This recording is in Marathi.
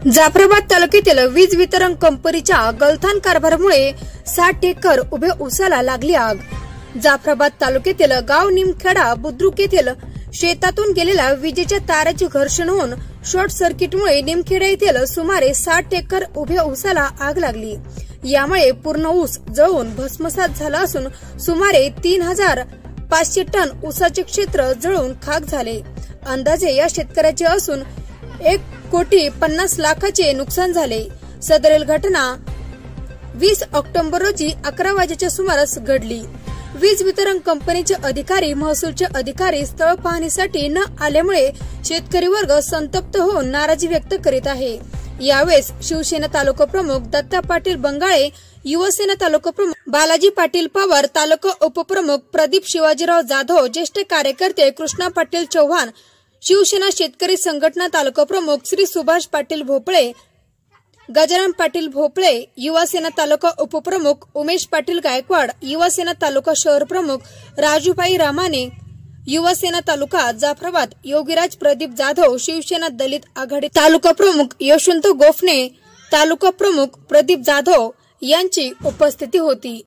जाफराबाद तालुक्यातील वीज वितरण कंपनीच्या गलथान कारभारामुळे 60 एकर उभ्या ऊसाला लागली आग। जाफराबाद तालुक्यातील गाव निमखेडा बुद्रुक येथील शेतातून गेलेल्या विजेच्या ताराचे घर्षण होऊन शॉर्ट सर्किटमुळे निमखेडा येथील सुमारे 60 एकर उभ्या ऊसाला आग लागली। यामुळे पूर्ण ऊस जळून भस्मसात झाला असून सुमारे 3500 टन ऊसाचे क्षेत्र जळून खाक झाले। अंदाजे या शेतकऱ्याचे असून 1,50,00,000 नुकसान झाले। सदरील घटना 20 ऑक्टोबर रोजी 11 वाजेच्या सुमारास घडली। वीज वितरण कंपनीचे अधिकारी महसूलचे अधिकारी स्थळ पाहणीसाठी न आल्यामुळे शेतकरी वर्ग संतप्त होऊन नाराजी व्यक्त करीत आहे। यावेळेस शिवसेना तालुका प्रमुख दत्ता पाटील बंगाळे, युवसेना तालुका प्रमुख बालाजी पाटील पवार, तालुका उपप्रमुख प्रदीप शिवाजीराव जाधव, ज्येष्ठ कार्यकर्ते कृष्णा पाटील चव्हाण, शिवसेना शेतकरी संघटना तालुका प्रमुख श्री सुभाष पाटील भोपळे, गजानन पाटील भोपळे, युवासेना तालुका उपप्रमुख उमेश पाटील गायकवाड, युवासेना तालुका शहर प्रमुख राजूभाई रामाने, युवासेना तालुका जाफराबाद योगीराज प्रदीप जाधव, शिवसेना दलित आघाडी तालुका प्रमुख यशवंत गोफणे, तालुका प्रमुख प्रदीप जाधव यांची उपस्थिती होती।